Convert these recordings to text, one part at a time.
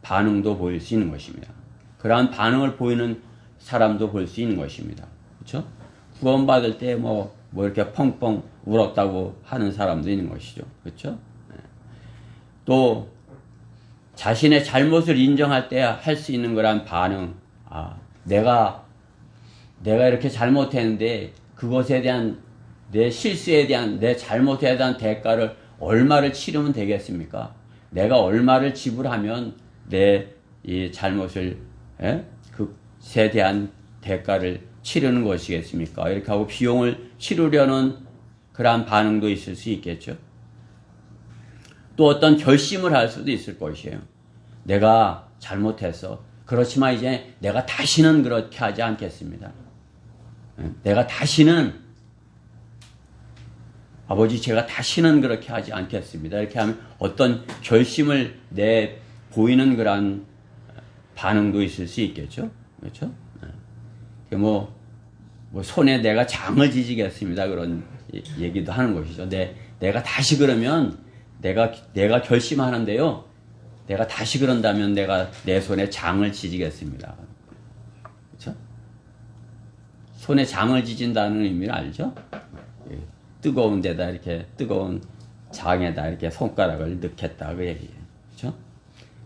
반응도 보일 수 있는 것입니다. 그러한 반응을 보이는 사람도 볼 수 있는 것입니다. 그렇죠? 구원받을 때 뭐 이렇게 펑펑 울었다고 하는 사람도 있는 것이죠. 그렇죠? 또 자신의 잘못을 인정할 때 할 수 있는 거란 반응. 내가 이렇게 잘못했는데 그것에 대한 내 실수에 대한 내 잘못에 대한 대가를 얼마를 치르면 되겠습니까? 내가 얼마를 지불하면 내 이 잘못을 그것에 대한 대가를 치르는 것이겠습니까? 이렇게 하고 비용을 치르려는 그러한 반응도 있을 수 있겠죠. 또 어떤 결심을 할 수도 있을 것이에요. 내가 잘못했어. 그렇지만 이제 내가 다시는 그렇게 하지 않겠습니다. 내가 다시는 아버지 제가 다시는 그렇게 하지 않겠습니다. 이렇게 하면 어떤 결심을 보이는 그런 반응도 있을 수 있겠죠. 그렇죠? 뭐 손에 내가 장을 지지겠습니다. 그런 얘기도 하는 것이죠. 내가 다시 그러면 내가 결심하는데요. 내가 다시 그런다면 내가 내 손에 장을 지지겠습니다. 그렇죠? 손에 장을 지진다는 의미를 알죠? 뜨거운 데다 이렇게 뜨거운 장에다 이렇게 손가락을 넣겠다 그 얘기예요. 그렇죠?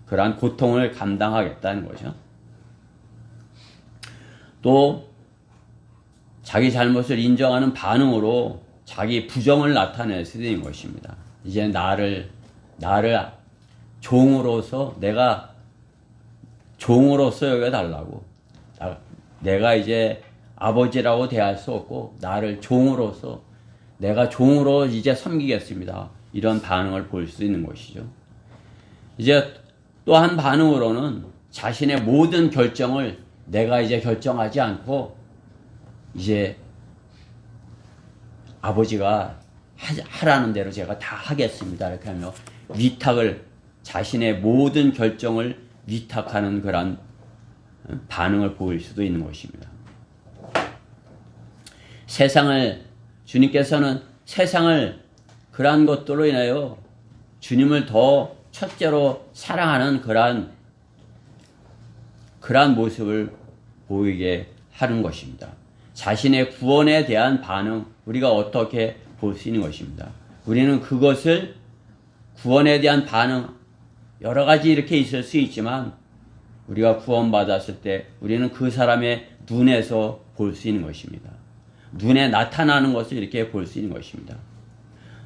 그러한 고통을 감당하겠다는 거죠. 또 자기 잘못을 인정하는 반응으로 자기 부정을 나타낼 수도 있는 것입니다. 이제 나를 종으로서 내가 종으로서 여겨달라고. 내가 이제 아버지라고 대할 수 없고 나를 종으로서 내가 종으로 이제 섬기겠습니다. 이런 반응을 볼 수 있는 것이죠. 이제 또 한 반응으로는 자신의 모든 결정을 내가 이제 결정하지 않고 이제 아버지가 하라는 대로 제가 다 하겠습니다. 이렇게 하며 자신의 모든 결정을 위탁하는 그런 반응을 보일 수도 있는 것입니다. 주님께서는 세상을 그러한 것들로 인하여 주님을 더 첫째로 사랑하는 그러한 모습을 보이게 하는 것입니다. 자신의 구원에 대한 반응, 우리가 어떻게 볼 수 있는 것입니다. 우리는 그것을 구원에 대한 반응, 여러 가지 이렇게 있을 수 있지만 우리가 구원받았을 때 우리는 그 사람의 눈에서 볼 수 있는 것입니다. 눈에 나타나는 것을 이렇게 볼 수 있는 것입니다.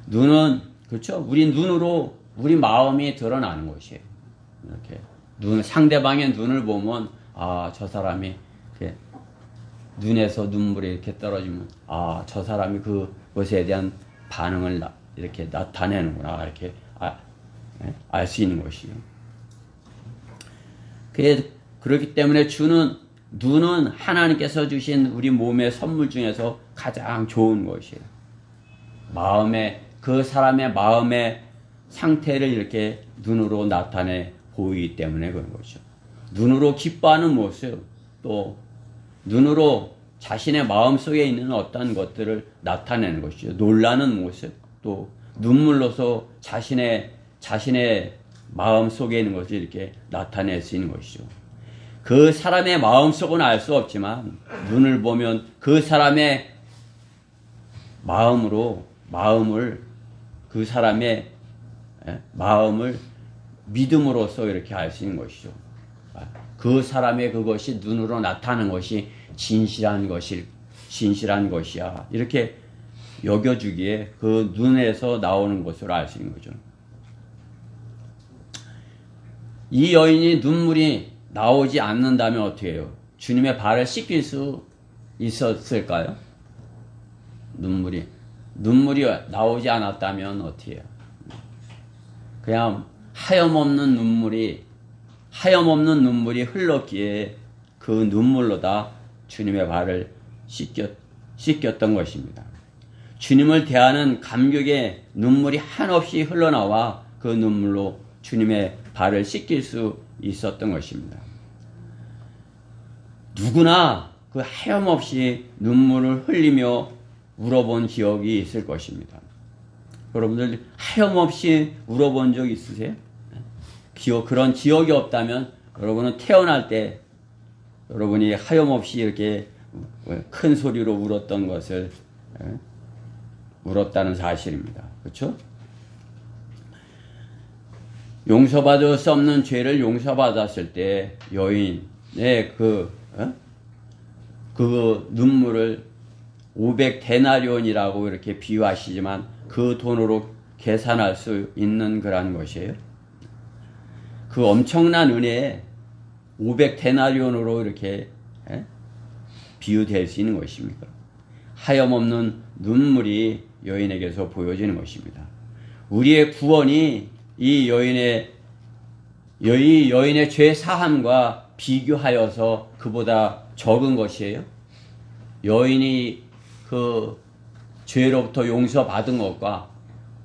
눈은, 그렇죠? 우리 눈으로 우리 마음이 드러나는 것이에요. 이렇게 상대방의 눈을 보면 저 사람이 이렇게 눈에서 눈물이 이렇게 떨어지면 저 사람이 그것에 대한 반응을 이렇게 나타내는구나 이렇게 알 수 있는 것이요. 그렇기 때문에 눈은 하나님께서 주신 우리 몸의 선물 중에서 가장 좋은 것이에요. 그 사람의 마음의 상태를 이렇게 눈으로 나타내 보이기 때문에 그런 거죠. 눈으로 기뻐하는 모습, 또 눈으로 자신의 마음 속에 있는 어떤 것들을 나타내는 것이죠. 놀라는 모습, 또 눈물로서 자신의 마음 속에 있는 것을 이렇게 나타낼 수 있는 것이죠. 그 사람의 마음 속은 알 수 없지만 눈을 보면 그 사람의 그 사람의 마음을 믿음으로써 이렇게 알 수 있는 것이죠. 그 사람의 그것이 눈으로 나타나는 것이 진실한 것이야. 이렇게 여겨주기에 그 눈에서 나오는 것으로 알 수 있는 거죠. 이 여인이 눈물이 나오지 않는다면 어떻게 해요? 주님의 발을 씻길 수 있었을까요? 눈물이 나오지 않았다면 어떻게 해요? 그냥 하염없는 눈물이 흘렀기에 그 눈물로다 주님의 발을 씻겼던 것입니다. 주님을 대하는 감격의 눈물이 한없이 흘러나와 그 눈물로 주님의 발을 씻길 수 있었던 것입니다. 누구나 그 하염없이 눈물을 흘리며 울어본 기억이 있을 것입니다. 여러분들 하염없이 울어본 적 있으세요? 그런 기억이 없다면 여러분은 태어날 때 여러분이 하염없이 이렇게 큰 소리로 울었던 것을 울었다는 사실입니다. 그렇죠? 용서받을 수 없는 죄를 용서받았을 때 여인의 그 눈물을 500데나리온이라고 이렇게 비유하시지만 그 돈으로 계산할 수 있는 그런 것이에요. 그 엄청난 은혜에 500데나리온으로 이렇게 비유될 수 있는 것입니다. 하염없는 눈물이 여인에게서 보여지는 것입니다. 우리의 구원이 이 여인의 죄 사함과 비교하여서 그보다 적은 것이에요. 여인이 그 죄로부터 용서받은 것과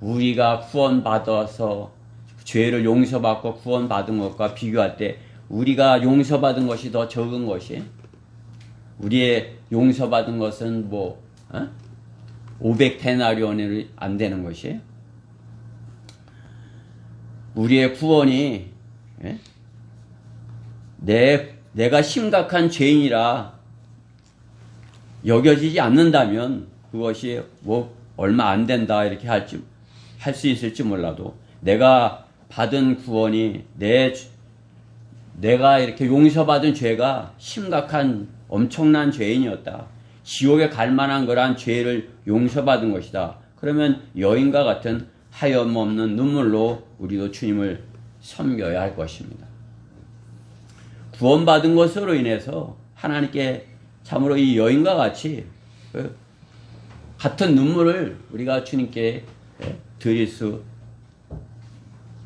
우리가 구원받아서 죄를 용서받고 구원받은 것과 비교할 때 우리가 용서받은 것이 더 적은 것이에요. 우리의 용서받은 것은 500데나리온이 안 되는 것이에요. 우리의 구원이 내가 심각한 죄인이라 여겨지지 않는다면 그것이 얼마 안 된다 이렇게 할 수 있을지 몰라도 내가 받은 구원이 내가 이렇게 용서받은 죄가 심각한 엄청난 죄인이었다. 지옥에 갈 만한 그러한 죄를 용서받은 것이다. 그러면 여인과 같은 하염없는 눈물로 우리도 주님을 섬겨야 할 것입니다. 구원받은 것으로 인해서 하나님께 참으로 이 여인과 같이 같은 눈물을 우리가 주님께 드릴 수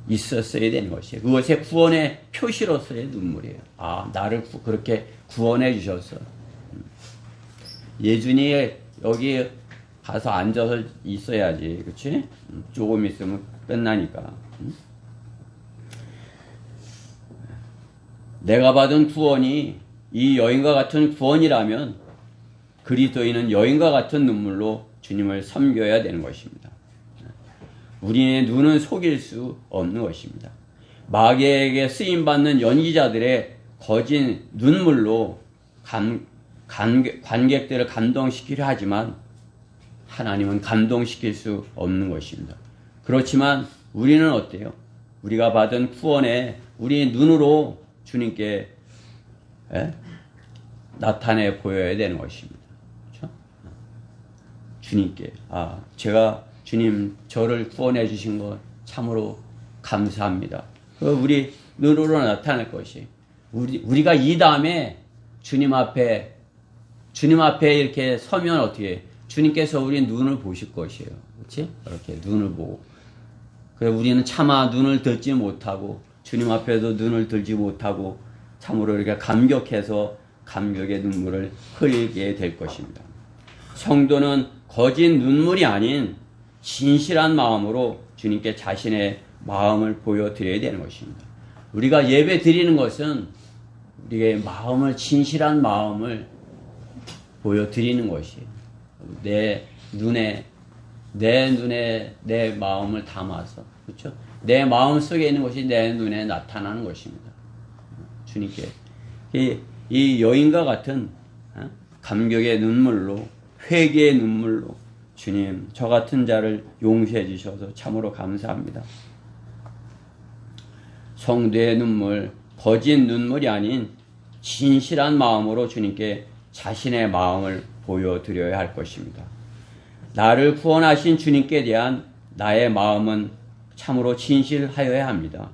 있었어야 되는 것이에요. 그것의 구원의 표시로서의 눈물이에요. 나를 그렇게 구원해 주셔서. 예준이 여기 가서 앉아서 있어야지. 그렇지? 조금 있으면 끝나니까. 내가 받은 구원이 이 여인과 같은 구원이라면 그리스도인은 여인과 같은 눈물로 주님을 섬겨야 되는 것입니다. 우리의 눈은 속일 수 없는 것입니다. 마귀에게 쓰임받는 연기자들의 거짓 눈물로 관객들을 감동시키려 하지만 하나님은 감동시킬 수 없는 것입니다. 그렇지만 우리는 어때요? 우리가 받은 구원에 우리의 눈으로 주님께 나타내 보여야 되는 것입니다. 그렇죠? 주님께 제가 주님 저를 구원해 주신 것 참으로 감사합니다. 우리 눈으로 나타낼 것이 우리가 이 다음에 주님 앞에 이렇게 서면 어떻게 해? 주님께서 우리 눈을 보실 것이에요. 그렇지? 이렇게 눈을 보고. 그래서 우리는 차마 눈을 들지 못하고 주님 앞에도 눈을 들지 못하고 참으로 이렇게 감격해서 감격의 눈물을 흘리게 될 것입니다. 성도는 거짓 눈물이 아닌 진실한 마음으로 주님께 자신의 마음을 보여드려야 되는 것입니다. 우리가 예배 드리는 것은 우리의 마음을 진실한 마음을 보여드리는 것이에요. 내 눈에 내 마음을 담아서 그렇죠? 내 마음 속에 있는 것이 내 눈에 나타나는 것입니다. 주님께 이 여인과 같은 감격의 눈물로 회개의 눈물로 주님 저 같은 자를 용서해 주셔서 참으로 감사합니다. 성도의 눈물 거짓 눈물이 아닌 진실한 마음으로 주님께 자신의 마음을 보여드려야 할 것입니다. 나를 구원하신 주님께 대한 나의 마음은 참으로 진실하여야 합니다.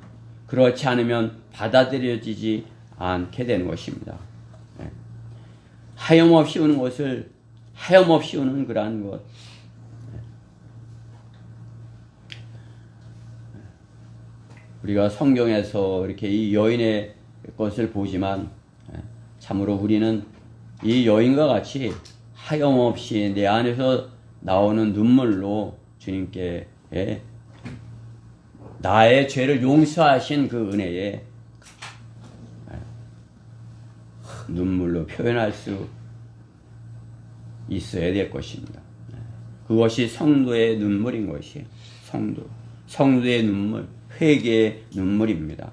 그렇지 않으면 받아들여지지 않게 되는 것입니다. 하염없이 우는 것을 하염없이 우는 그러한 것. 우리가 성경에서 이렇게 이 여인의 것을 보지만 참으로 우리는 이 여인과 같이 하염없이 내 안에서 나오는 눈물로 주님께 나의 죄를 용서하신 그 은혜에 눈물로 표현할 수 있어야 될 것입니다. 그것이 성도의 눈물인 것이에요. 성도의 눈물, 회개의 눈물입니다.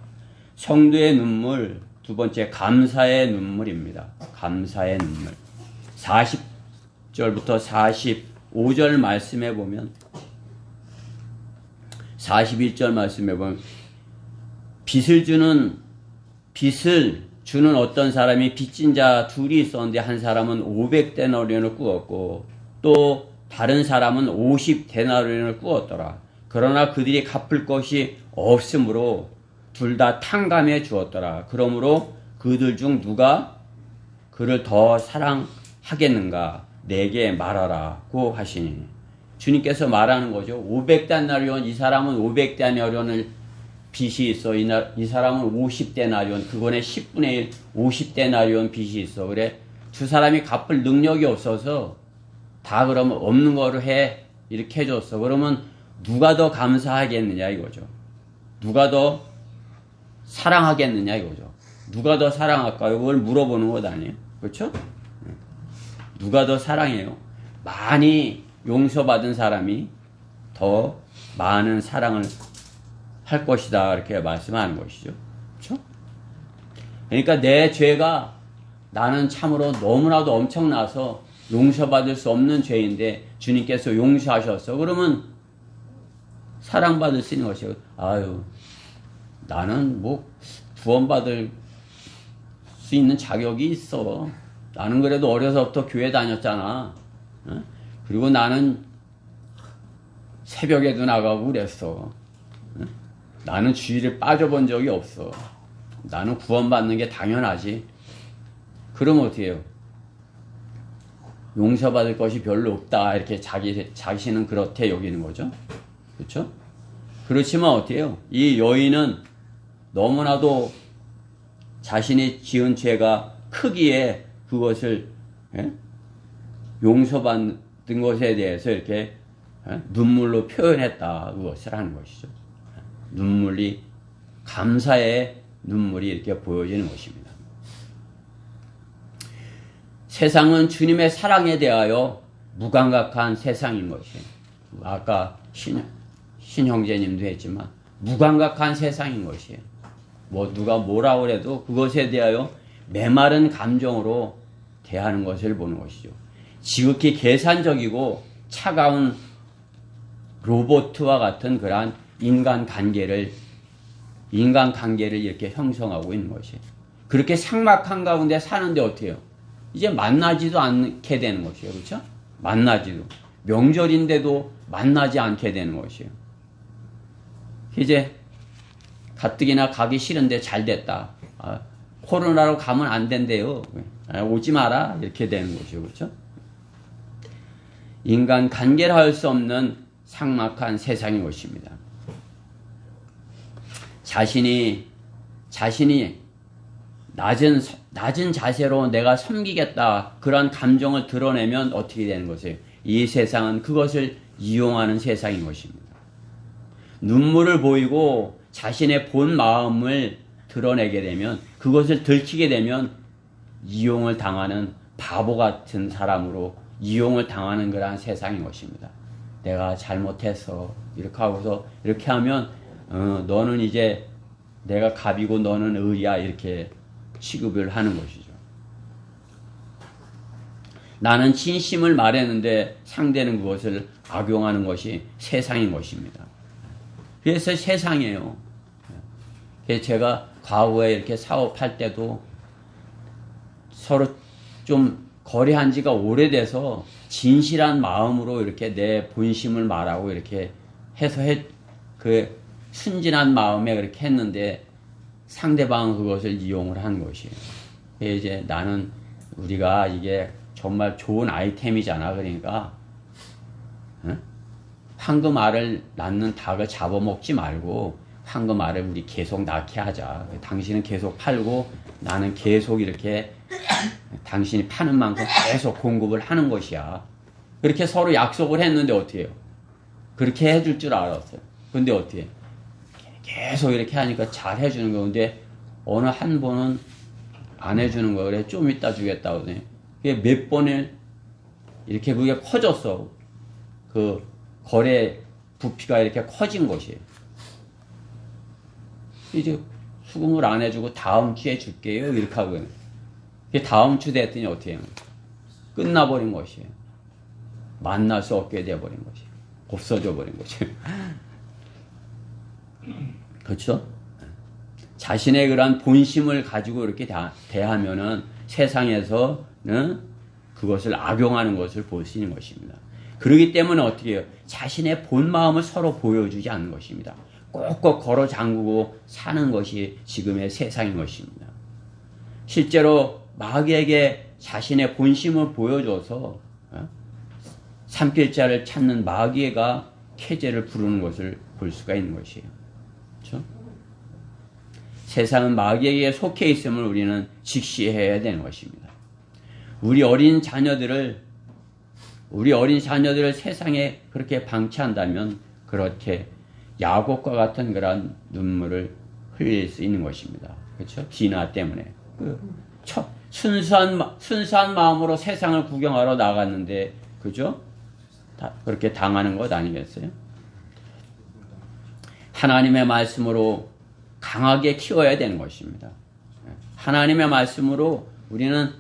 성도의 눈물, 두 번째 감사의 눈물입니다. 감사의 눈물. 40절부터 45절 말씀해 보면 41절 말씀해 보면 빚을 주는 어떤 사람이 빚진 자 둘이 있었는데 한 사람은 500데나리온을 꾸었고 또 다른 사람은 50데나리온을 꾸었더라. 그러나 그들이 갚을 것이 없으므로 둘 다 탕감해 주었더라. 그러므로 그들 중 누가 그를 더 사랑하겠는가? 내게 말하라고 하시니. 주님께서 말하는 거죠. 500데나리온, 이 사람은 500데나리온을 빚이 있어. 이 사람은 50데나리온, 그거의 10분의 1, 50데나리온 빚이 있어. 그래, 두 사람이 갚을 능력이 없어서 다 그러면 없는 거로 해. 이렇게 해줬어. 그러면 누가 더 감사하겠느냐 이거죠. 누가 더 사랑하겠느냐 이거죠. 누가 더 사랑할까요? 그걸 물어보는 것 아니에요. 그렇죠? 누가 더 사랑해요? 많이 용서받은 사람이 더 많은 사랑을 할 것이다. 이렇게 말씀하는 것이죠. 그렇죠? 그러니까 내 죄가 나는 참으로 너무나도 엄청나서 용서받을 수 없는 죄인데 주님께서 용서하셨어. 그러면 사랑받을 수 있는 것이에요. 아유, 나는 뭐 구원받을 수 있는 자격이 있어. 나는 그래도 어려서부터 교회 다녔잖아. 어? 그리고 나는 새벽에도 나가고 그랬어. 어? 나는 주일에 빠져본 적이 없어. 나는 구원받는 게 당연하지. 그러면 어떻게 해요? 용서받을 것이 별로 없다. 이렇게 자신은 그렇게 여기는 거죠. 그렇죠? 그렇지만 어떻게 해요? 이 여인은 너무나도 자신이 지은 죄가 크기에 그것을 용서받는 것에 대해서 이렇게 눈물로 표현했다. 그것을 하는 것이죠. 눈물이, 감사의 눈물이 이렇게 보여지는 것입니다. 세상은 주님의 사랑에 대하여 무감각한 세상인 것이에요. 아까 신형제님도 했지만 무감각한 세상인 것이에요. 뭐 누가 뭐라 그래도 그것에 대하여 메마른 감정으로 대하는 것을 보는 것이죠. 지극히 계산적이고 차가운 로봇과 같은 그러한 인간관계를 이렇게 형성하고 있는 것이에요. 그렇게 삭막한 가운데 사는데 어떻게 해요? 이제 만나지도 않게 되는 것이에요. 그렇죠? 만나지도. 명절인데도 만나지 않게 되는 것이에요. 이제 가뜩이나 가기 싫은데 잘 됐다. 코로나로 가면 안 된대요. 오지 마라. 이렇게 되는 것이죠. 그렇죠? 인간 관계를 할 수 없는 삭막한 세상인 것입니다. 자신이 낮은 자세로 내가 섬기겠다. 그런 감정을 드러내면 어떻게 되는 것이에요? 이 세상은 그것을 이용하는 세상인 것입니다. 눈물을 보이고 자신의 본 마음을 드러내게 되면, 그것을 들키게 되면 이용을 당하는 바보 같은 사람으로 이용을 당하는 그러한 세상인 것입니다. 내가 잘못했어. 이렇게 하고서 이렇게 하면 너는 이제 내가 갑이고 너는 을이야. 이렇게 취급을 하는 것이죠. 나는 진심을 말했는데 상대는 그것을 악용하는 것이 세상인 것입니다. 그래서 세상이에요. 그래서 제가 과거에 이렇게 사업할 때도 서로 좀 거래한 지가 오래돼서 진실한 마음으로 이렇게 내 본심을 말하고 이렇게 해서 그 순진한 마음에 그렇게 했는데 상대방은 그것을 이용을 한 것이에요. 이제 나는 우리가 이게 정말 좋은 아이템이잖아. 그러니까 황금알을 낳는 닭을 잡아먹지 말고 황금알을 우리 계속 낳게 하자. 당신은 계속 팔고 나는 계속 이렇게 당신이 파는 만큼 계속 공급을 하는 것이야. 그렇게 서로 약속을 했는데 어떻게 해요? 그렇게 해줄 줄 알았어요. 근데 어떻게 해요? 계속 이렇게 하니까 잘 해주는 거. 근데 어느 한 번은 안 해주는 거야. 그래, 좀 이따 주겠다고. 그게 몇 번을 이렇게 그게 커졌어. 그 거래 부피가 이렇게 커진 것이에요. 이제 수긍을 안 해주고 다음 주에 줄게요. 이렇게 하거든요. 다음 주 됐더니 어떻게 해요? 끝나버린 것이에요. 만날 수 없게 돼버린 것이에요. 없어져 버린 것이에요. 그렇죠? 자신의 그런 본심을 가지고 이렇게 대하면은 세상에서는 그것을 악용하는 것을 볼 수 있는 것입니다. 그렇기 때문에 어떻게 해요? 자신의 본 마음을 서로 보여주지 않는 것입니다. 꼭꼭 걸어 잠그고 사는 것이 지금의 세상인 것입니다. 실제로 마귀에게 자신의 본심을 보여줘서 삼킬자를 찾는 마귀가 캐제를 부르는 것을 볼 수가 있는 것이에요. 그렇죠? 세상은 마귀에게 속해 있음을 우리는 직시해야 되는 것입니다. 우리 어린 자녀들을 세상에 그렇게 방치한다면 그렇게 야곱과 같은 그런 눈물을 흘릴 수 있는 것입니다. 그렇죠? 비나 때문에. 순수한 마음으로 세상을 구경하러 나갔는데, 그죠? 그렇게 당하는 것 아니겠어요? 하나님의 말씀으로 강하게 키워야 되는 것입니다. 하나님의 말씀으로 우리는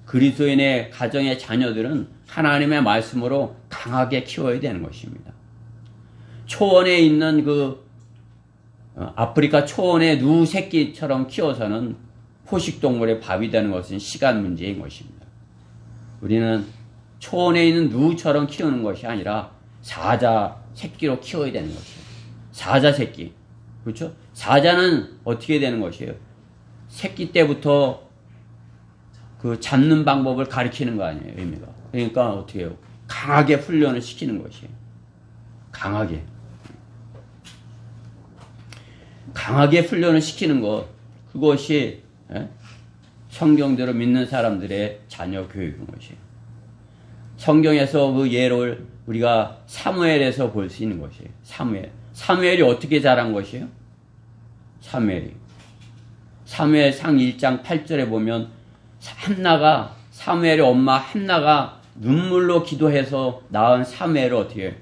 그리스도인의 가정의 자녀들은 하나님의 말씀으로 강하게 키워야 되는 것입니다. 초원에 있는 아프리카 초원의 누 새끼처럼 키워서는 포식동물의 밥이 되는 것은 시간 문제인 것입니다. 우리는 초원에 있는 누처럼 키우는 것이 아니라 사자 새끼로 키워야 되는 것이에요. 사자 새끼. 그렇죠? 사자는 어떻게 되는 것이에요? 새끼 때부터 잡는 방법을 가르치는 거 아니에요, 의미가. 그러니까 어떻게 해요? 강하게 훈련을 시키는 것이에요. 강하게 훈련을 시키는 것, 그것이 성경대로 믿는 사람들의 자녀 교육인 것이에요. 성경에서 그 예를 우리가 사무엘에서 볼 수 있는 것이에요. 사무엘이 어떻게 자란 것이에요? 사무엘상 1장 8절에 보면 사무엘의 엄마 한나가 눈물로 기도해서 낳은 사무엘을 어떻게 해요?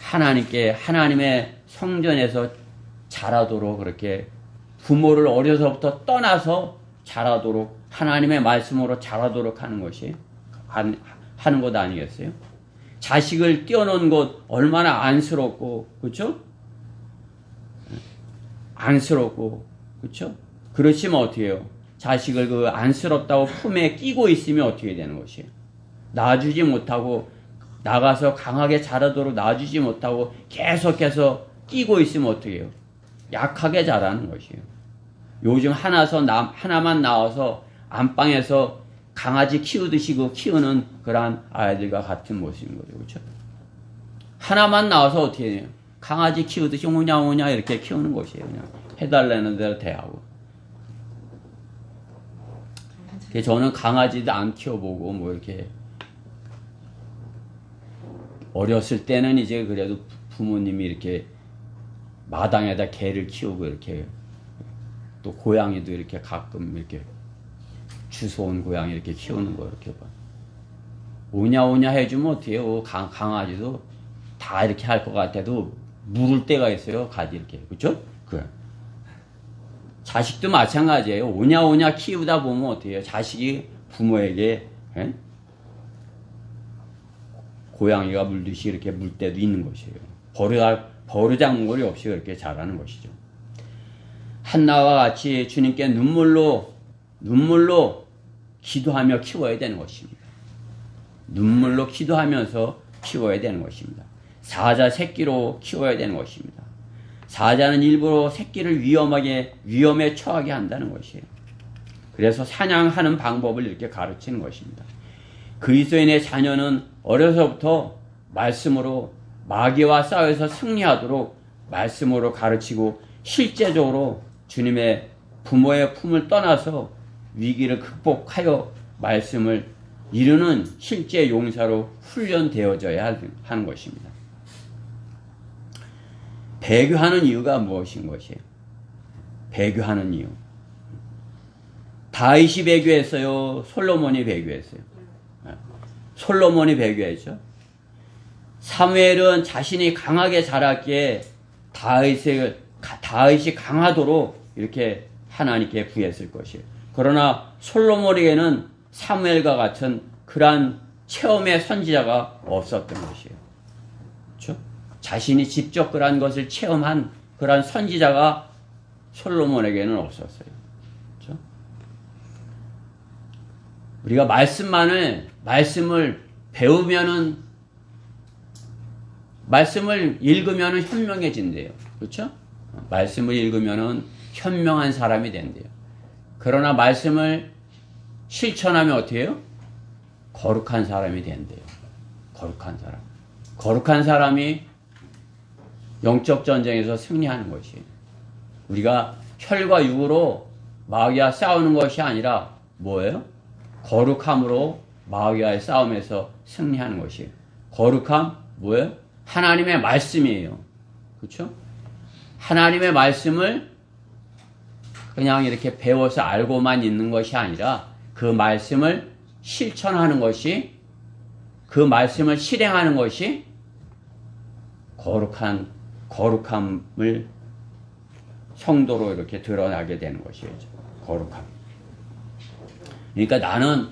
하나님의 성전에서 자라도록 그렇게 부모를 어려서부터 떠나서 자라도록 하나님의 말씀으로 자라도록 하는 것이 하는 것 아니겠어요? 자식을 띄워놓은 것 얼마나 안쓰럽고, 그렇죠? 안쓰럽고, 그렇죠? 그렇지만 어떻게 해요? 자식을 안쓰럽다고 품에 끼고 있으면 어떻게 되는 것이에요? 낳아주지 못하고, 나가서 강하게 자라도록 낳아주지 못하고 계속해서 끼고 있으면 어떻게 해요? 약하게 자라는 것이에요. 요즘 하나만 나와서 안방에서 강아지 키우듯이 키우는 그러한 아이들과 같은 모습인 거죠. 그렇죠? 하나만 나와서 어떻게 해요? 강아지 키우듯이 오냐 이렇게 키우는 것이에요. 그냥 해달라는 대로 대하고. 저는 강아지도 안 키워보고 이렇게 어렸을 때는 이제 그래도 부모님이 이렇게 마당에다 개를 키우고 이렇게 또 고양이도 이렇게 가끔 이렇게 주워온 고양이 이렇게 키우는 거 이렇게 봐. 오냐 해주면 어때요? 강아지도 다 이렇게 할 것 같아도 물을 때가 있어요. 가지 이렇게. 그렇죠? 자식도 마찬가지예요. 오냐 키우다 보면 어때요? 자식이 부모에게 고양이가 물듯이 이렇게 물 때도 있는 것이에요. 버르장물이 없이 그렇게 자라는 것이죠. 한나와 같이 주님께 눈물로 기도하며 키워야 되는 것입니다. 눈물로 기도하면서 키워야 되는 것입니다. 사자 새끼로 키워야 되는 것입니다. 사자는 일부러 새끼를 위험에 처하게 한다는 것이에요. 그래서 사냥하는 방법을 이렇게 가르치는 것입니다. 그리스도인의 자녀는 어려서부터 말씀으로 마귀와 싸워서 승리하도록 말씀으로 가르치고 실제적으로 주님의 부모의 품을 떠나서 위기를 극복하여 말씀을 이루는 실제 용사로 훈련되어져야 하는 것입니다. 배교하는 이유가 무엇인 것이에요? 배교하는 이유. 다윗이 배교했어요? 솔로몬이 배교했어요? 솔로몬이 배교했죠. 사무엘은 자신이 강하게 자랐기에 다윗을 다윗이 강하도록 이렇게 하나님께 구했을 것이에요. 그러나 솔로몬에게는 사무엘과 같은 그러한 체험의 선지자가 없었던 것이에요. 그렇죠? 자신이 직접 그러한 것을 체험한 그러한 선지자가 솔로몬에게는 없었어요. 그렇죠? 우리가 말씀을 배우면은, 말씀을 읽으면은 현명해진대요. 그렇죠? 말씀을 읽으면은 현명한 사람이 된대요. 그러나 말씀을 실천하면 어떻게 해요? 거룩한 사람이 된대요. 거룩한 사람. 거룩한 사람이 영적 전쟁에서 승리하는 것이에요. 우리가 혈과 육으로 마귀와 싸우는 것이 아니라 뭐예요? 거룩함으로 마귀와의 싸움에서 승리하는 것이에요. 거룩함 뭐예요? 하나님의 말씀이에요. 그렇죠? 하나님의 말씀을 그냥 이렇게 배워서 알고만 있는 것이 아니라 그 말씀을 실천하는 것이, 그 말씀을 실행하는 것이 거룩함을 성도로 이렇게 드러나게 되는 것이에요. 거룩함. 그러니까 나는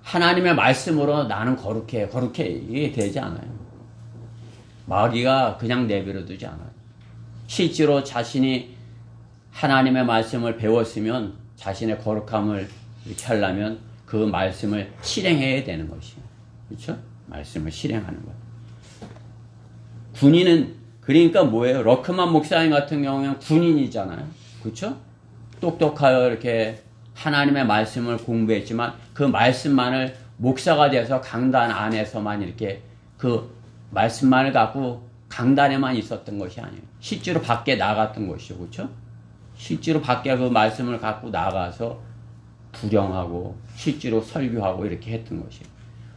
하나님의 말씀으로 나는 거룩해 이게 되지 않아요. 마귀가 그냥 내버려 두지 않아요. 실제로 자신이 하나님의 말씀을 배웠으면 자신의 거룩함을 이렇게 하려면 그 말씀을 실행해야 되는 것이에요. 그렇죠? 말씀을 실행하는 것. 군인은 그러니까 뭐예요? 러크만 목사님 같은 경우는 군인이잖아요. 그렇죠? 똑똑하여 이렇게 하나님의 말씀을 공부했지만 그 말씀만을 목사가 돼서 강단 안에서만 이렇게 그 말씀만을 갖고 강단에만 있었던 것이 아니에요. 실제로 밖에 나갔던 것이죠. 그렇죠? 실제로 밖에 그 말씀을 갖고 나가서 부령하고 실제로 설교하고 이렇게 했던 것이에요.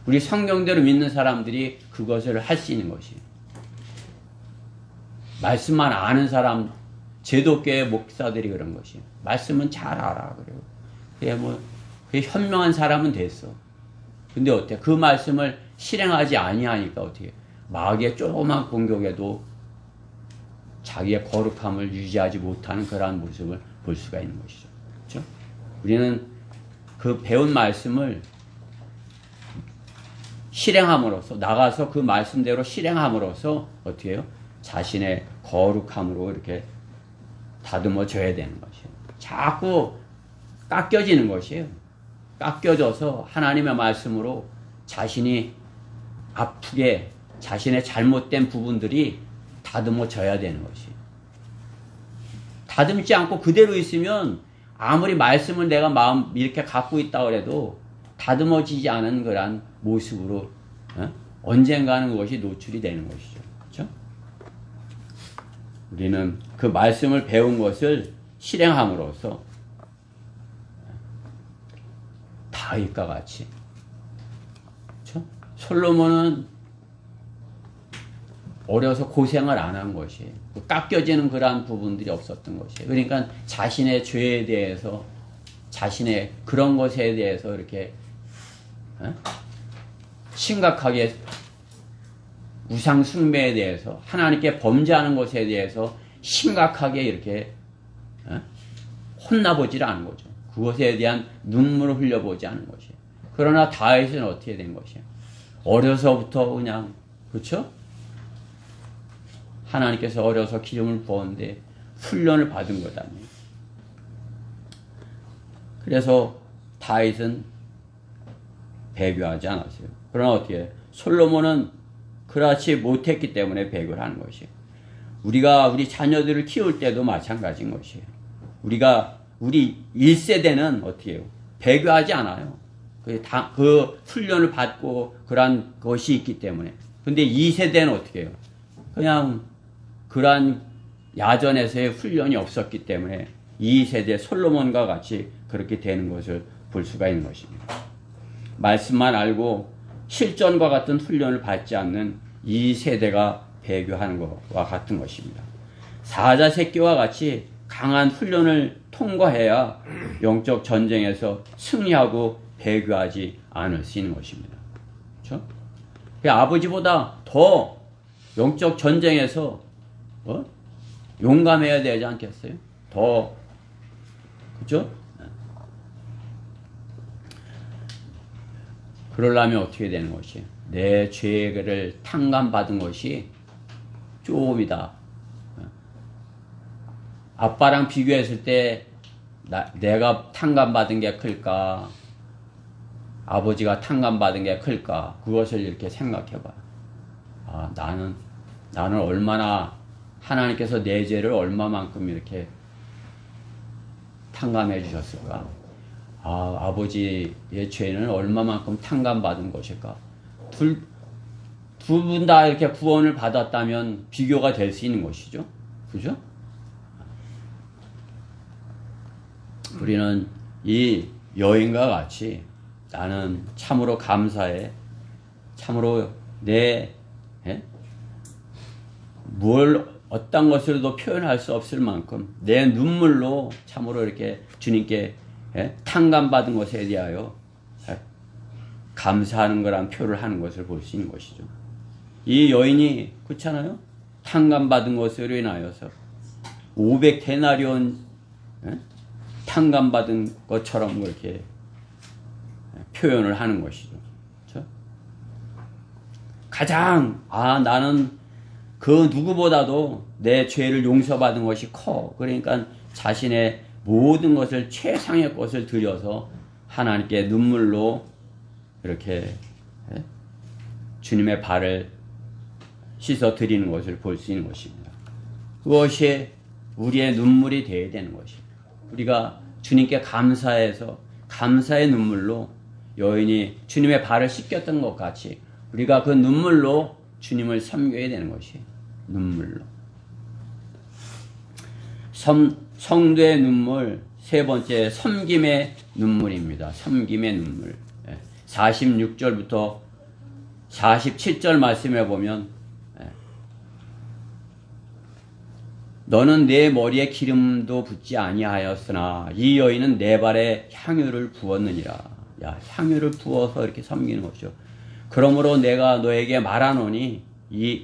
우리 성경대로 믿는 사람들이 그것을 할 수 있는 것이에요. 말씀만 아는 사람, 제도교회 목사들이 그런 것이에요. 말씀은 잘 알아. 그래요. 그게 현명한 사람은 됐어. 근데 어때? 그 말씀을 실행하지 아니하니까 어떻게? 마귀의 조그만 공격에도 자기의 거룩함을 유지하지 못하는 그러한 모습을 볼 수가 있는 것이죠. 그렇죠? 우리는 그 배운 말씀을 실행함으로써, 나가서 그 말씀대로 실행함으로써 어떻게 해요? 자신의 거룩함으로 이렇게 다듬어져야 되는 것이에요. 자꾸 깎여지는 것이에요. 깎여져서 하나님의 말씀으로 자신이 아프게 자신의 잘못된 부분들이 다듬어져야 되는 것이에요. 다듬지 않고 그대로 있으면 아무리 말씀을 내가 마음 이렇게 갖고 있다고 해도 다듬어지지 않은 그런 모습으로 언젠가는 그것이 노출이 되는 것이죠. 그렇죠? 우리는 그 말씀을 배운 것을 실행함으로써 다윗과 같이, 그렇죠? 솔로몬은 어려서 고생을 안 한 것이에요. 깎여지는 그러한 부분들이 없었던 것이에요. 그러니까 자신의 죄에 대해서, 자신의 그런 것에 대해서 이렇게 심각하게 우상 숭배에 대해서, 하나님께 범죄하는 것에 대해서 심각하게 이렇게 혼나보지를 않은 거죠. 그것에 대한 눈물을 흘려보지 않은 것이에요. 그러나 다윗은 어떻게 된 것이에요? 어려서부터 그냥, 그렇죠? 하나님께서 어려서 기름을 부었는데 훈련을 받은 것 아니에요. 그래서 다윗은 배교하지 않았어요. 그러나 어떻게 해요? 솔로몬은 그렇지 못했기 때문에 배교를 하는 것이에요. 우리가 우리 자녀들을 키울 때도 마찬가지인 것이에요. 우리 1세대는 어떻게 해요? 배교하지 않아요. 그 훈련을 받고 그러한 것이 있기 때문에. 근데 2세대는 어떻게 해요? 그냥 그러한 야전에서의 훈련이 없었기 때문에 2세대 솔로몬과 같이 그렇게 되는 것을 볼 수가 있는 것입니다. 말씀만 알고 실전과 같은 훈련을 받지 않는 2세대가 배교하는 것과 같은 것입니다. 사자 새끼와 같이 강한 훈련을 통과해야 영적 전쟁에서 승리하고 배교하지 않을 수 있는 것입니다. 그렇죠? 아버지보다 더 영적 전쟁에서 용감해야 되지 않겠어요? 더, 그죠? 그러려면 어떻게 되는 것이에요? 내 죄를 탕감받은 것이 조금이다. 아빠랑 비교했을 때 내가 탕감받은 게 클까? 아버지가 탕감받은 게 클까? 그것을 이렇게 생각해봐. 아, 나는 얼마나 하나님께서 내 죄를 얼마만큼 이렇게 탕감해 주셨을까? 아, 아버지의 죄는 얼마만큼 탕감받은 것일까? 두 분 다 이렇게 구원을 받았다면 비교가 될 수 있는 것이죠. 그죠? 우리는 이 여인과 같이 나는 참으로 감사해. 참으로 어떤 것으로도 표현할 수 없을 만큼 내 눈물로 참으로 이렇게 주님께 탕감받은 것에 대하여 감사하는 거란 표를 하는 것을 볼 수 있는 것이죠. 이 여인이 그렇잖아요. 탕감받은 것으로 인하여서 500데나리온 탕감받은 것처럼 그렇게 표현을 하는 것이죠. 그렇죠? 가장 나는 그 누구보다도 내 죄를 용서받은 것이 커. 그러니까 자신의 모든 것을 최상의 것을 들여서 하나님께 눈물로 이렇게 주님의 발을 씻어 드리는 것을 볼 수 있는 것입니다. 그것이 우리의 눈물이 되어야 되는 것입니다. 우리가 주님께 감사해서 감사의 눈물로 여인이 주님의 발을 씻겼던 것 같이 우리가 그 눈물로 주님을 섬겨야 되는 것이 눈물로. 성도의 눈물, 세 번째 섬김의 눈물입니다. 섬김의 눈물. 46절부터 47절 말씀에 보면 너는 내 머리에 기름도 붓지 아니하였으나 이 여인은 내 발에 향유를 부었느니라. 야, 향유를 부어서 이렇게 섬기는 것이죠. 그러므로 내가 너에게 말하노니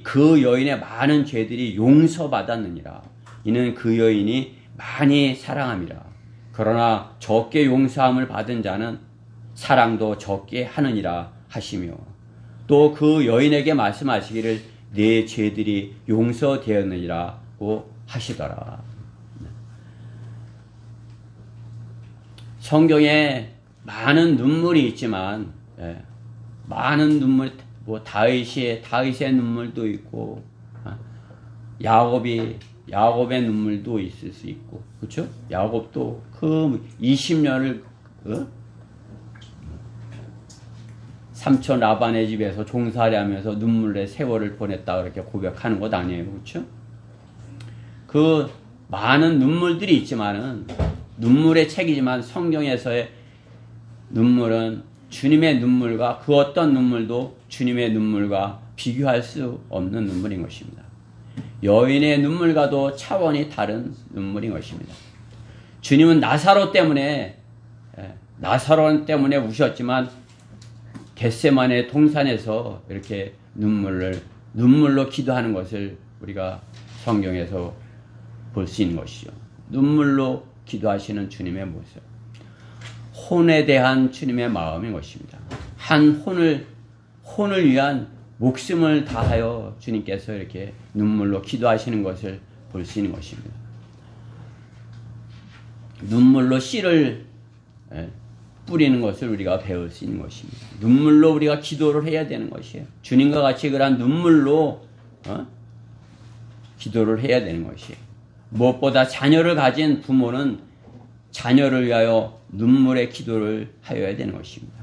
그 여인의 많은 죄들이 용서받았느니라. 이는 그 여인이 많이 사랑함이라. 그러나 적게 용서함을 받은 자는 사랑도 적게 하느니라 하시며 또 그 여인에게 말씀하시기를 내 죄들이 용서되었느니라고 하시더라. 성경에 많은 눈물이 있지만 많은 눈물, 다윗의 눈물도 있고 야곱의 눈물도 있을 수 있고, 그렇죠? 야곱도 그 20년을 삼촌 라반의 집에서 종살이하면서 눈물의 세월을 보냈다 그렇게 고백하는 것 아니에요, 그렇죠? 그 많은 눈물들이 있지만은 눈물의 책이지만 성경에서의 눈물은 주님의 눈물과 그 어떤 눈물도 주님의 눈물과 비교할 수 없는 눈물인 것입니다. 여인의 눈물과도 차원이 다른 눈물인 것입니다. 주님은 나사로 때문에 우셨지만 겟세마네 동산에서 이렇게 눈물로 기도하는 것을 우리가 성경에서 볼 수 있는 것이죠. 눈물로 기도하시는 주님의 모습. 혼에 대한 주님의 마음인 것입니다. 한 혼을 위한 목숨을 다하여 주님께서 이렇게 눈물로 기도하시는 것을 볼 수 있는 것입니다. 눈물로 씨를 뿌리는 것을 우리가 배울 수 있는 것입니다. 눈물로 우리가 기도를 해야 되는 것이에요. 주님과 같이 그런 눈물로 기도를 해야 되는 것이에요. 무엇보다 자녀를 가진 부모는 자녀를 위하여 눈물의 기도를 하여야 되는 것입니다.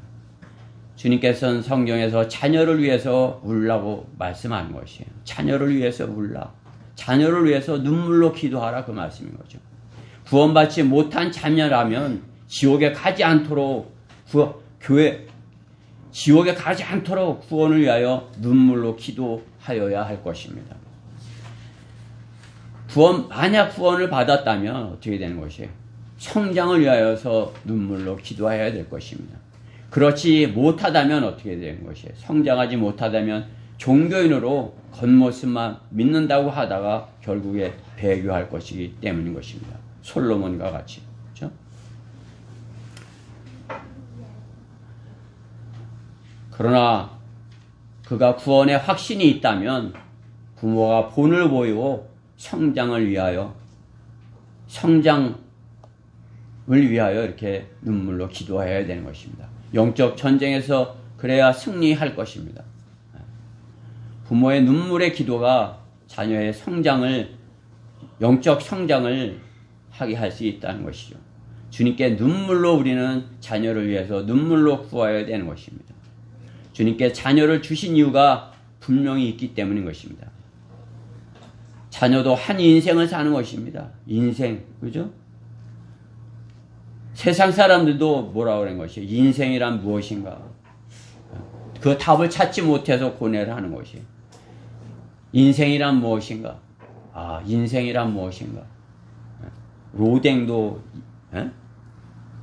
주님께서는 성경에서 자녀를 위해서 울라고 말씀하는 것이에요. 자녀를 위해서 울라. 자녀를 위해서 눈물로 기도하라 그 말씀인 거죠. 구원받지 못한 자녀라면 지옥에 가지 않도록 지옥에 가지 않도록 구원을 위하여 눈물로 기도하여야 할 것입니다. 만약 구원을 받았다면 어떻게 되는 것이에요? 성장을 위하여서 눈물로 기도해야 될 것입니다. 그렇지 못하다면 어떻게 되는 것이에요? 성장하지 못하다면 종교인으로 겉모습만 믿는다고 하다가 결국에 배교할 것이기 때문인 것입니다. 솔로몬과 같이. 그렇죠? 그러나 그가 구원에 확신이 있다면 부모가 본을 보이고 성장을 위하여 이렇게 눈물로 기도해야 되는 것입니다. 영적 전쟁에서 그래야 승리할 것입니다. 부모의 눈물의 기도가 자녀의 영적 성장을 하게 할 수 있다는 것이죠. 주님께 눈물로 우리는 자녀를 위해서 눈물로 구해야 되는 것입니다. 주님께 자녀를 주신 이유가 분명히 있기 때문인 것입니다. 자녀도 한 인생을 사는 것입니다. 인생, 그죠? 세상 사람들도 뭐라고 그런 것이에요? 인생이란 무엇인가? 그 답을 찾지 못해서 고뇌를 하는 것이에요. 인생이란 무엇인가? 인생이란 무엇인가? 로댕도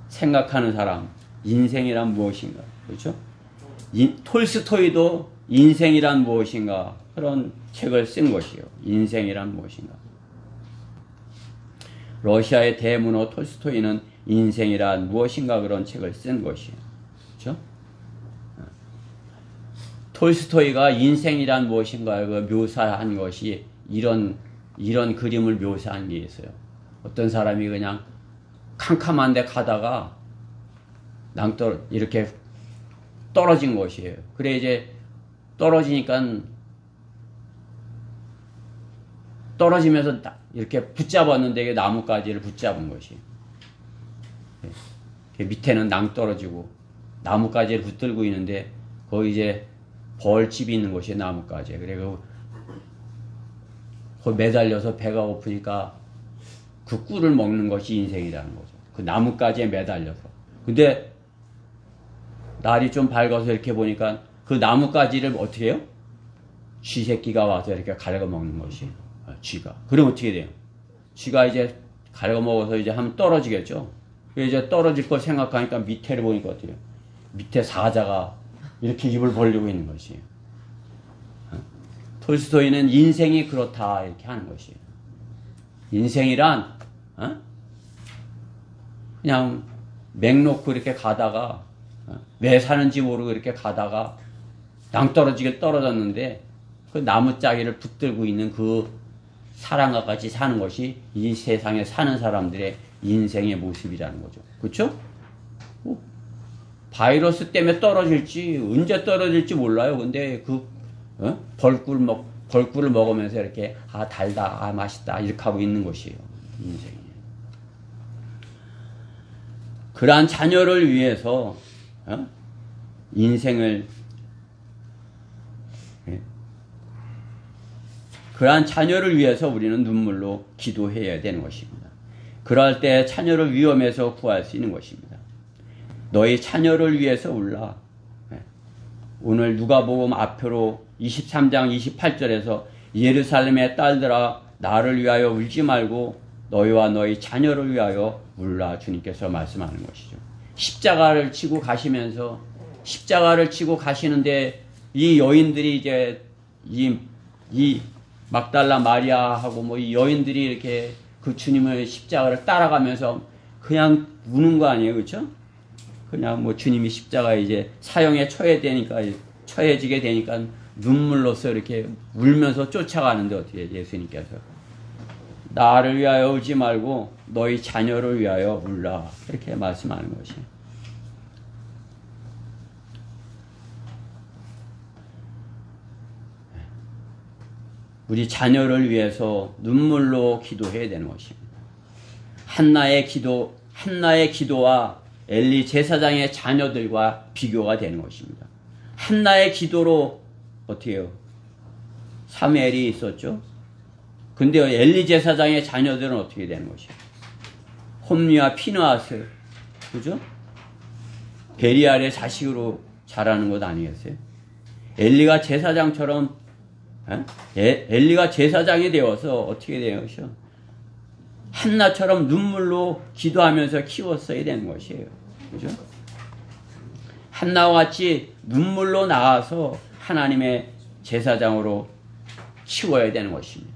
생각하는 사람, 인생이란 무엇인가? 그렇죠? 톨스토이도 인생이란 무엇인가? 그런 책을 쓴 것이에요. 인생이란 무엇인가? 러시아의 대문호 톨스토이는 인생이란 무엇인가 그런 책을 쓴 것이에요. 그렇죠? 톨스토이가 인생이란 무엇인가를 묘사한 것이 이런 그림을 묘사한 게 있어요. 어떤 사람이 그냥 캄캄한 데 가다가 이렇게 떨어진 것이에요. 그래 이제 떨어지면서 이렇게 붙잡았는데 이게 나뭇가지를 붙잡은 것이에요. 밑에는 낭떠러지고 나뭇가지를 붙들고 있는데 거기 이제 벌집이 있는 곳이 나뭇가지예요. 그리고 거기 매달려서 배가 고프니까 그 꿀을 먹는 것이 인생이라는 거죠. 그 나뭇가지에 매달려서. 근데 날이 좀 밝아서 이렇게 보니까 그 나뭇가지를 어떻게 해요? 쥐새끼가 와서 이렇게 갉아먹는 것이 쥐가. 그럼 어떻게 돼요? 쥐가 이제 갉아먹어서 이제 하면 떨어지겠죠. 이제 떨어질 걸 생각하니까 밑에를 보니까 어때요? 밑에 사자가 이렇게 입을 벌리고 있는 것이에요. 톨스토이는 인생이 그렇다 이렇게 하는 것이에요. 인생이란 그냥 맥 놓고 이렇게 가다가 왜 사는지 모르고 이렇게 가다가 낭떠러지게 떨어졌는데 그 나뭇자기를 붙들고 있는 그 사람과 같이 사는 것이 이 세상에 사는 사람들의 인생의 모습이라는 거죠. 그렇죠? 바이러스 때문에 떨어질지 언제 떨어질지 몰라요. 근데 그 벌꿀을 먹으면서 이렇게 달다, 맛있다 이렇게 하고 있는 것이에요. 인생이. 그러한 자녀를 위해서 그러한 자녀를 위해서 우리는 눈물로 기도해야 되는 것입니다. 그럴 때 자녀를 위험에서 구할 수 있는 것입니다. 너희 자녀를 위해서 울라. 오늘 누가복음 앞으로 23장 28절에서 예루살렘의 딸들아 나를 위하여 울지 말고 너희와 너희 자녀를 위하여 울라 주님께서 말씀하는 것이죠. 십자가를 지고 가시는데 이 여인들이 이제 이 막달라 마리아하고 이 여인들이 이렇게 그 주님의 십자가를 따라가면서 그냥 우는 거 아니에요, 그렇죠? 그냥 주님이 십자가에 이제 사형에 처해지게 되니까 눈물로서 이렇게 울면서 쫓아가는데 어떻게 해요, 예수님께서 나를 위하여 울지 말고 너희 자녀를 위하여 울라 이렇게 말씀하는 것이에요. 우리 자녀를 위해서 눈물로 기도해야 되는 것입니다. 한나의 기도와 엘리 제사장의 자녀들과 비교가 되는 것입니다. 한나의 기도로 어떻게 해요? 사무엘이 있었죠. 근데 엘리 제사장의 자녀들은 어떻게 되는 것이에요? 홈리와 피느하스, 그죠? 베리알의 자식으로 자라는 것 아니겠어요? 엘리가 제사장처럼 엘리가 제사장이 되어서 어떻게 되는 것이요? 한나처럼 눈물로 기도하면서 키웠어야 되는 것이에요. 그죠? 한나와 같이 눈물로 나와서 하나님의 제사장으로 키워야 되는 것입니다.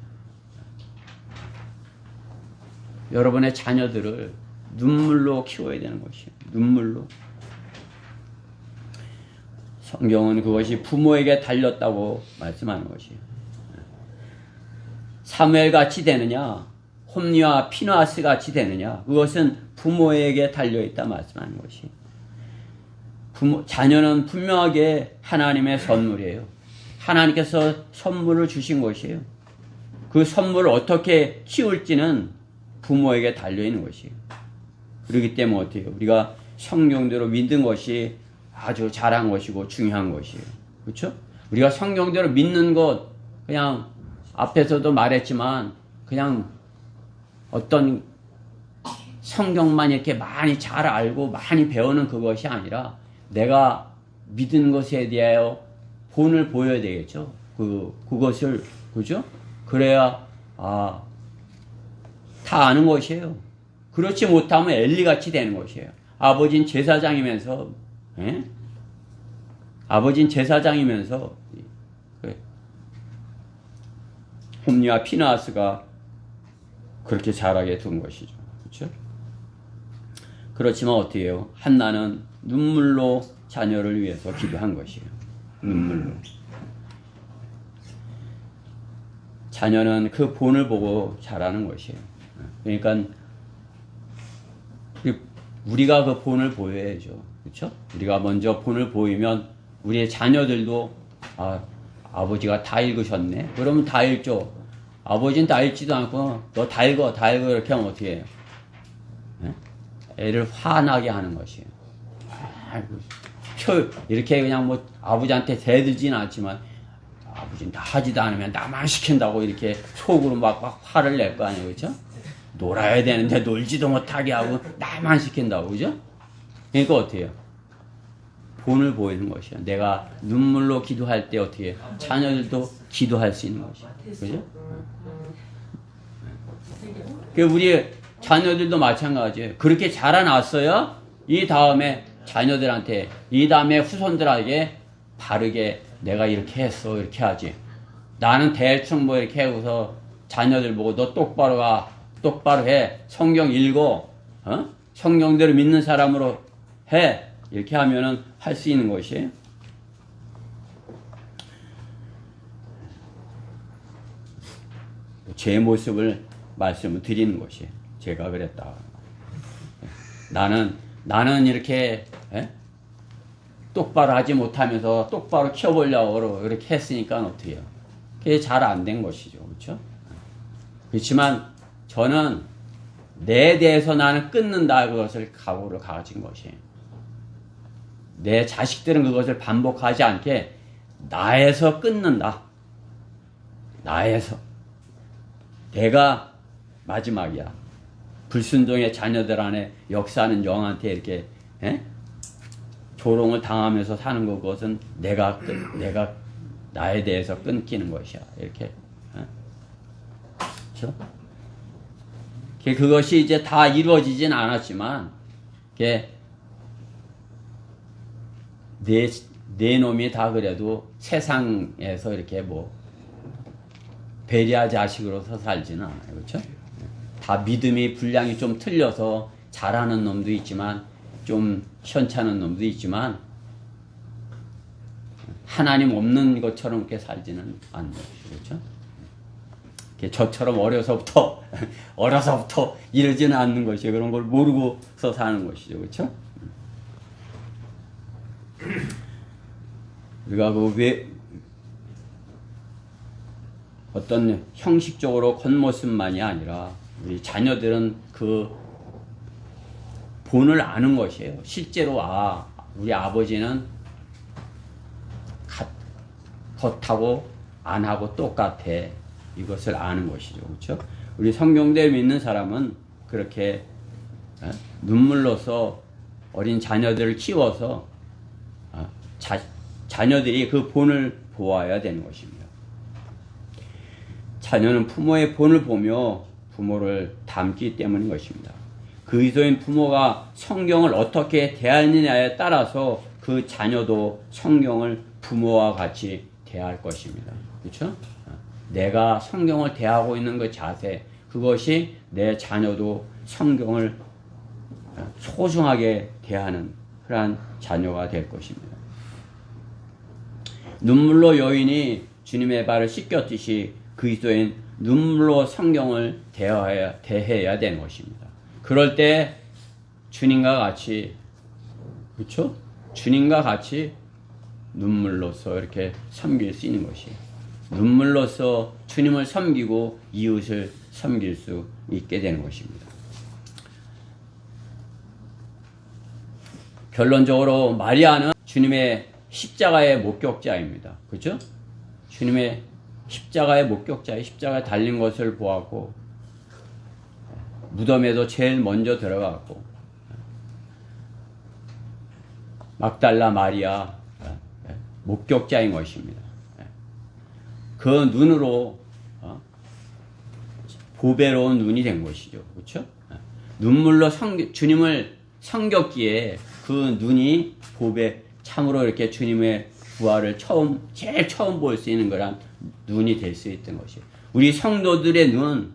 여러분의 자녀들을 눈물로 키워야 되는 것이에요. 눈물로. 성경은 그것이 부모에게 달렸다고 말씀하는 것이에요. 사무엘같이 되느냐, 홈리와 피느하스같이 되느냐, 그것은 부모에게 달려있다 말씀하는 것이에요. 자녀는 분명하게 하나님의 선물이에요. 하나님께서 선물을 주신 것이에요. 그 선물을 어떻게 키울지는 부모에게 달려있는 것이에요. 그렇기 때문에 어때요? 우리가 성경대로 믿는 것이 아주 잘한 것이고 중요한 것이에요. 그렇죠? 우리가 성경대로 믿는 것, 그냥 앞에서도 말했지만 그냥 어떤 성경만 이렇게 많이 잘 알고 많이 배우는 그것이 아니라 내가 믿은 것에 대하여 본을 보여야 되겠죠. 그것을, 그죠? 그래야, 다 아는 것이에요. 그렇지 못하면 엘리같이 되는 것이에요. 아버지는 제사장이면서, 예? 아버지는 제사장이면서, 홈리와 피느하스가 그렇게 잘하게 둔 것이죠. 그렇죠? 그렇지만 어떻게 해요? 한나는 눈물로 자녀를 위해서 기도한 것이에요. 눈물로. 자녀는 그 본을 보고 자라는 것이에요. 그러니까 우리가 그 본을 보여야죠. 그렇죠? 우리가 먼저 본을 보이면 우리의 자녀들도 아버지가 다 읽으셨네. 그러면 다 읽죠. 아버지는 다 읽지도 않고 너 다 읽어 이렇게 하면 어떻게 해요? 네? 애를 화나게 하는 것이에요. 이렇게 그냥 뭐 아버지한테 대들지는 않지만 아버지는 다 하지도 않으면 나만 시킨다고 이렇게 속으로 막 화를 낼 거 아니에요. 그렇죠? 놀아야 되는데 놀지도 못하게 하고 나만 시킨다고. 그죠? 그러니까 어떻게 해요? 본을 보이는 것이에요. 내가 눈물로 기도할 때 어떻게 해요? 자녀들도 기도할 수 있는 것이에요. 그죠? 우리 자녀들도 마찬가지예요. 그렇게 자라났어야 이 다음에 자녀들한테, 이 다음에 후손들에게 바르게 내가 이렇게 했어, 이렇게 하지. 나는 대충 뭐 이렇게 하고서 자녀들 보고 너 똑바로 가, 똑바로 해, 성경 읽어, 성경대로 믿는 사람으로 해. 이렇게 하면은 할 수 있는 것이에요. 제 모습을 말씀을 드리는 것이에요. 제가 그랬다. 나는 이렇게 똑바로 하지 못하면서 똑바로 키워보려고 이렇게 했으니까 어떻게 해요? 그게 잘 안 된 것이죠. 그렇죠? 그렇지만 저는 내 대해서 나는 끊는다 그것을 각오를 가진 것이에요. 내 자식들은 그것을 반복하지 않게 나에서 끊는다. 나에서. 내가 마지막이야. 불순종의 자녀들 안에 역사하는 영한테 이렇게 조롱을 당하면서 사는 것, 그것은 내가 나에 대해서 끊기는 것이야. 이렇게. 그렇죠? 그것이 이제 다 이루어지진 않았지만, 내 놈이 다 그래도 세상에서 이렇게 베리아 자식으로서 살지는 않아요. 그렇죠? 다 믿음이 분량이 좀 틀려서 잘하는 놈도 있지만 좀 현찮은 놈도 있지만 하나님 없는 것처럼 그렇게 살지는 않는 거죠. 그렇죠? 저처럼 어려서부터 이러지는 않는 것이에요. 그런 걸 모르고서 사는 것이죠. 그렇죠? 우리가 어떤 형식적으로 겉모습만이 아니라 우리 자녀들은 그 본을 아는 것이에요. 실제로 우리 아버지는 겉하고 안하고 똑같아. 이것을 아는 것이죠. 그렇죠? 우리 성경대로 믿는 사람은 그렇게 눈물로서 어린 자녀들을 키워서 자녀들이 그 본을 보아야 되는 것입니다. 자녀는 부모의 본을 보며 부모를 닮기 때문인 것입니다. 그리스도인 부모가 성경을 어떻게 대하느냐에 따라서 그 자녀도 성경을 부모와 같이 대할 것입니다. 그렇죠? 내가 성경을 대하고 있는 그 자세, 그것이 내 자녀도 성경을 소중하게 대하는 그러한 자녀가 될 것입니다. 눈물로 여인이 주님의 발을 씻겼듯이 그리스도인 눈물로 성경을 대해야 되는 것입니다. 그럴 때 주님과 같이, 그렇죠? 주님과 같이 눈물로서 이렇게 섬길 수 있는 것이에요. 눈물로서 주님을 섬기고 이웃을 섬길 수 있게 되는 것입니다. 결론적으로 마리아는 주님의 십자가의 목격자입니다. 그렇죠? 주님의 십자가의 목격자의 십자가에 달린 것을 보았고 무덤에도 제일 먼저 들어갔고 막달라 마리아 목격자인 것입니다. 그 눈으로 보배로운 눈이 된 것이죠. 그렇죠? 눈물로 주님을 섬겼기에 그 눈이 보배, 참으로 이렇게 주님의 부활을 제일 처음 볼 수 있는 거란 눈이 될 수 있던 것이에요. 우리 성도들의 눈,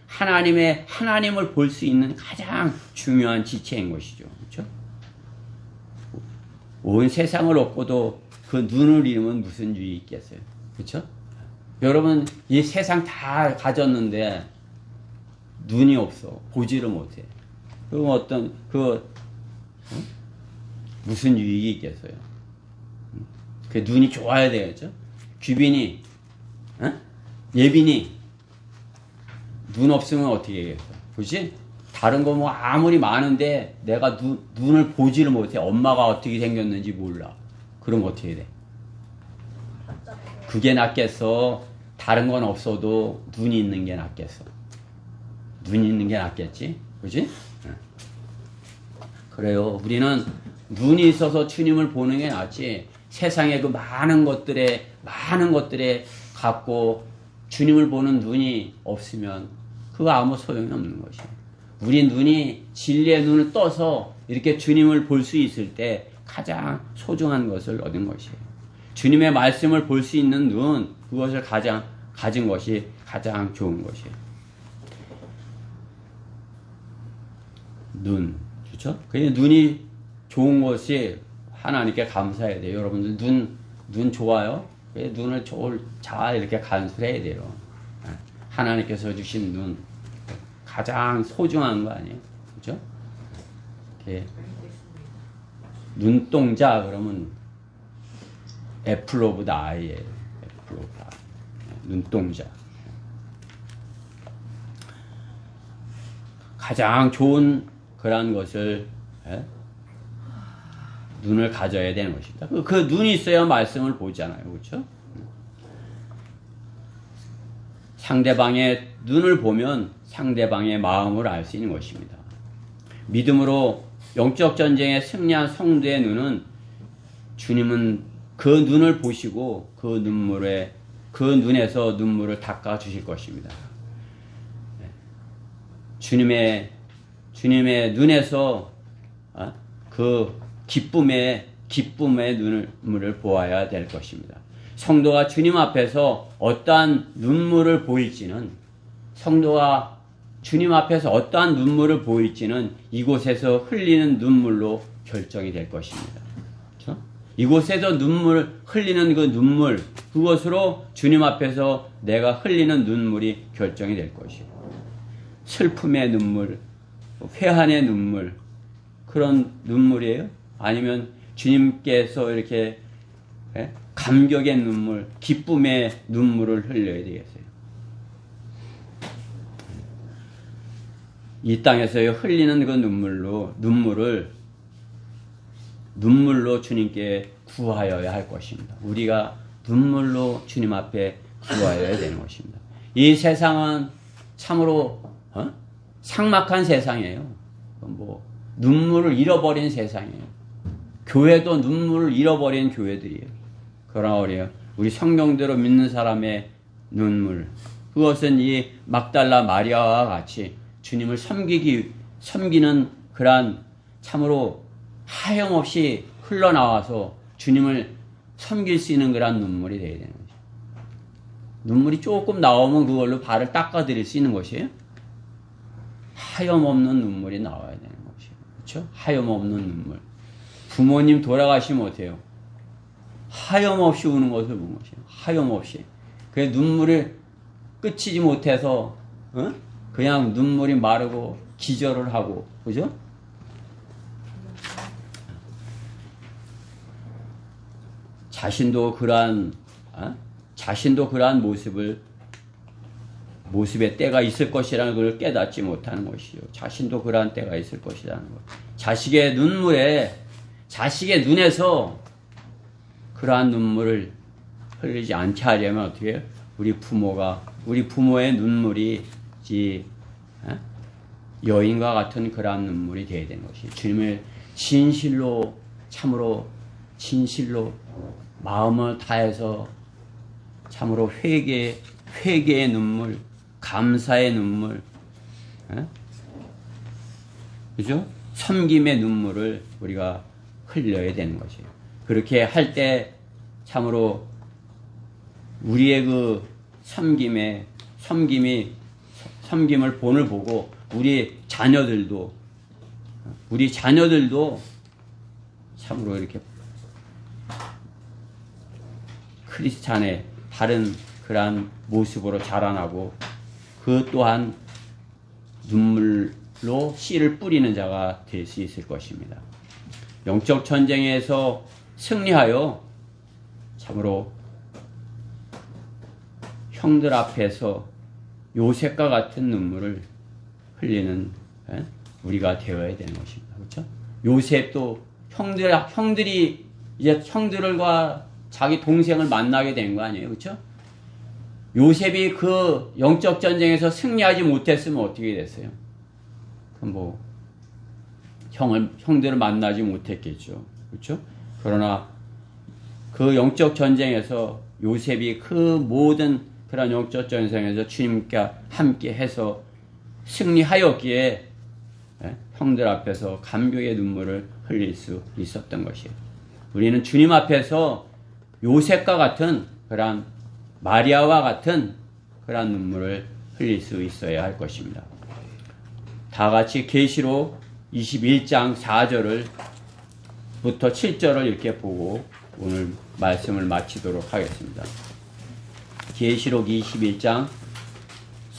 하나님을 볼 수 있는 가장 중요한 지체인 것이죠. 그렇죠? 온 세상을 얻고도 그 눈을 잃으면 무슨 유익이 있겠어요? 그렇죠? 여러분, 이 세상 다 가졌는데 눈이 없어. 보지를 못해. 그럼 무슨 유익이 있겠어요? 그 눈이 좋아야 되겠죠? 규빈이, 예빈이, 눈 없으면 어떻게 해야겠어? 그렇지? 다른 거 뭐 아무리 많은데 내가 눈을 보지를 못해. 엄마가 어떻게 생겼는지 몰라. 그럼 어떻게 해야 돼? 그게 낫겠어? 다른 건 없어도 눈이 있는 게 낫겠어? 눈이 있는 게 낫겠지? 그렇지? 그래요. 우리는 눈이 있어서 주님을 보는 게 낫지. 세상의 그 많은 것들에 갖고 주님을 보는 눈이 없으면 그거 아무 소용이 없는 것이에요. 우리 눈이 진리의 눈을 떠서 이렇게 주님을 볼 수 있을 때 가장 소중한 것을 얻은 것이에요. 주님의 말씀을 볼 수 있는 눈, 그것을 가진 것이 가장 좋은 것이에요. 눈, 그렇죠? 그냥 눈이 좋은 것이 하나님께 감사해야 돼요. 여러분들 눈 좋아요? 눈을 잘 이렇게 간수해야 돼요. 하나님께서 주신 눈 가장 소중한 거 아니에요? 그렇죠? 이렇게 눈동자 그러면 애플 오브 더 아이예요. 애플 오브 더 아이. 눈동자. 가장 좋은 그런 것을 눈을 가져야 되는 것입니다. 그 눈이 있어야 말씀을 보잖아요. 그렇죠? 상대방의 눈을 보면 상대방의 마음을 알 수 있는 것입니다. 믿음으로 영적 전쟁에 승리한 성도의 눈은 주님은 그 눈을 보시고 그 눈에서 눈물을 닦아 주실 것입니다. 주님의 눈에서 그 기쁨의 눈물을 보아야 될 것입니다. 성도가 주님 앞에서 어떠한 눈물을 보일지는 이곳에서 흘리는 눈물로 결정이 될 것입니다. 그렇죠? 이곳에서 흘리는 그 눈물, 그것으로 주님 앞에서 내가 흘리는 눈물이 결정이 될 것이에요. 슬픔의 눈물, 회한의 눈물, 그런 눈물이에요? 아니면 주님께서 이렇게 감격의 눈물, 기쁨의 눈물을 흘려야 되겠어요? 이 땅에서 흘리는 그 눈물로 주님께 구하여야 할 것입니다. 우리가 눈물로 주님 앞에 구하여야 되는 것입니다. 이 세상은 참으로 삭막한 세상이에요. 눈물을 잃어버린 세상이에요. 교회도 눈물을 잃어버린 교회들이에요. 그러나 우리 성경대로 믿는 사람의 눈물, 그것은 이 막달라 마리아와 같이 주님을 섬기는 그러한 참으로 하염없이 흘러나와서 주님을 섬길 수 있는 그러한 눈물이 되어야 되는 것이죠. 눈물이 조금 나오면 그걸로 발을 닦아드릴 수 있는 것이에요. 하염없는 눈물이 나와야 되는 것이에요. 그렇죠? 하염없는 눈물. 부모님 돌아가시면 어때요? 하염없이 우는 것을 본 것이에요. 하염없이. 그 눈물을 끝이지 못해서 그냥 눈물이 마르고 기절을 하고, 그죠? 자신도 그러한 모습의 때가 있을 것이라는 걸 깨닫지 못하는 것이죠. 자신도 그러한 때가 있을 것이라는 것. 자식의 눈에서 그러한 눈물을 흘리지 않게 하려면 어떻게 해요? 우리 부모의 눈물이 여인과 같은 그러한 눈물이 되어야 되는 것이 주님을 참으로 진실로 마음을 다해서 참으로 회개의 눈물, 감사의 눈물, 그죠? 섬김의 눈물을 우리가 흘려야 되는 것이에요. 그렇게 할 때 참으로 우리의 그 섬김을 본을 보고 우리 자녀들도 참으로 이렇게 크리스찬의 바른 그러한 모습으로 자라나고 그 또한 눈물로 씨를 뿌리는 자가 될 수 있을 것입니다. 영적 전쟁에서 승리하여 참으로 형들 앞에서 요셉과 같은 눈물을 흘리는 우리가 되어야 되는 것입니다. 그렇죠? 요셉도 형들이 이제 형들과 자기 동생을 만나게 된 거 아니에요? 그렇죠? 요셉이 그 영적 전쟁에서 승리하지 못했으면 어떻게 됐어요? 그럼 형들을 만나지 못했겠죠. 그렇죠? 그러나 그 영적 전쟁에서 요셉이 그 모든 그런 영적 전쟁에서 주님과 함께 해서 승리하였기에 형들 앞에서 감격의 눈물을 흘릴 수 있었던 것이에요. 우리는 주님 앞에서 요셉과 같은 그런 마리아와 같은 그런 눈물을 흘릴 수 있어야 할 것입니다. 다 같이 계시록 21장 4절부터 7절을 이렇게 보고 오늘 말씀을 마치도록 하겠습니다. 계시록 21장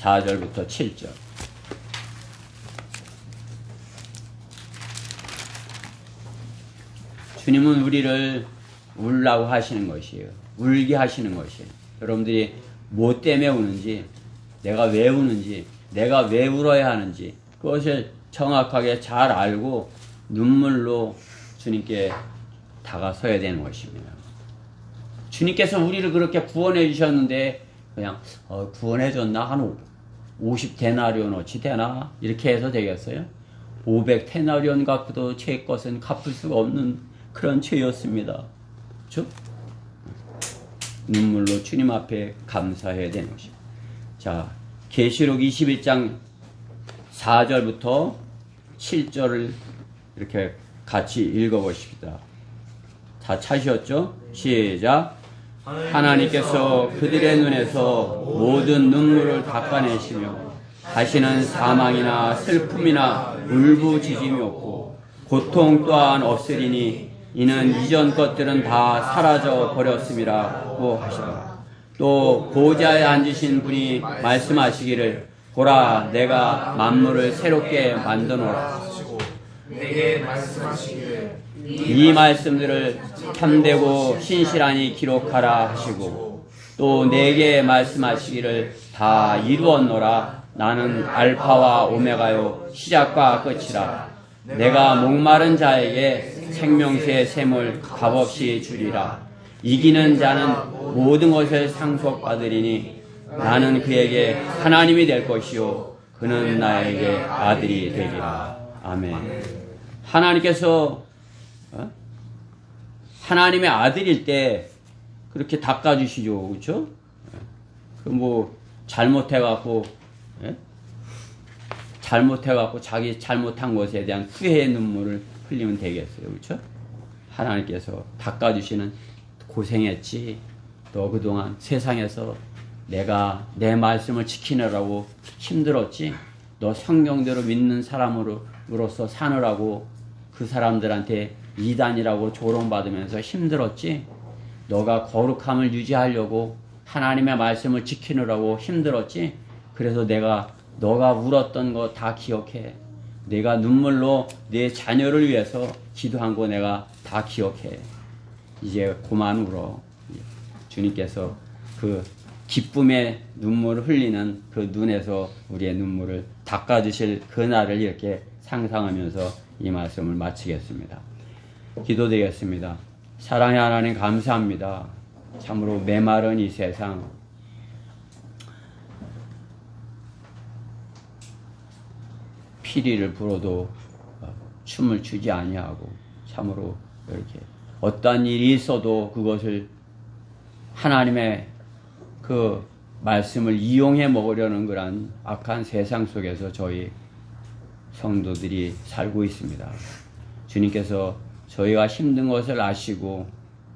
4절부터 7절. 주님은 우리를 울라고 하시는 것이에요. 울게 하시는 것이에요. 여러분들이 뭐 때문에 우는지, 내가 왜 우는지, 내가 왜 울어야 하는지 그것을 정확하게 잘 알고 눈물로 주님께 다가서야 되는 것입니다. 주님께서 우리를 그렇게 구원해 주셨는데 그냥 구원해 줬나? 한 50데나리온어치 되나? 이렇게 해서 되겠어요? 500데나리온 갖고도 제 것은 갚을 수가 없는 그런 죄였습니다. 그렇죠? 눈물로 주님 앞에 감사해야 되는 것입니다. 자, 계시록 21장 4절부터 7절을 이렇게 같이 읽어보십시다. 다 찾으셨죠? 시작. 하나님께서 그들의 눈에서 모든 눈물을 닦아내시며 다시는 사망이나 슬픔이나 울부짖음이 없고 고통 또한 없으리니 이는 이전 것들은 다 사라져 버렸음이라고 하시더라. 또 보좌에 앉으신 분이 말씀하시기를 보라 내가 만물을 새롭게 만드노라. 내게 말씀하시기를 이 말씀들을 참되고 신실하니 기록하라 하시고 또 내게 말씀하시기를 다 이루었노라. 나는 알파와 오메가요 시작과 끝이라. 내가 목마른 자에게 생명수의 샘을 값없이 주리라. 이기는 자는 모든 것을 상속받으리니 나는 그에게 하나님이 될 것이요 그는 나에게 아들이 되리라. 아멘. 하나님께서 하나님의 아들일 때 그렇게 닦아주시죠. 그렇죠? 잘못해갖고 자기 잘못한 것에 대한 후회의 눈물을 흘리면 되겠어요. 그렇죠? 하나님께서 닦아주시는 고생했지. 너 그동안 세상에서 내가 내 말씀을 지키느라고 힘들었지? 너 성경대로 믿는 사람으로서 사느라고 그 사람들한테 이단이라고 조롱받으면서 힘들었지? 너가 거룩함을 유지하려고 하나님의 말씀을 지키느라고 힘들었지? 그래서 너가 울었던 거 다 기억해. 내가 눈물로 내 자녀를 위해서 기도한 거 내가 다 기억해. 이제 그만 울어. 주님께서 그 기쁨의 눈물을 흘리는 그 눈에서 우리의 눈물을 닦아주실 그날을 이렇게 상상하면서 이 말씀을 마치겠습니다. 기도드리겠습니다. 사랑의 하나님 감사합니다. 참으로 메마른 이 세상, 피리를 불어도 춤을 추지 아니하고 참으로 이렇게 어떠한 일이 있어도 그것을 하나님의 그 말씀을 이용해 먹으려는 그런 악한 세상 속에서 저희 성도들이 살고 있습니다. 주님께서 저희가 힘든 것을 아시고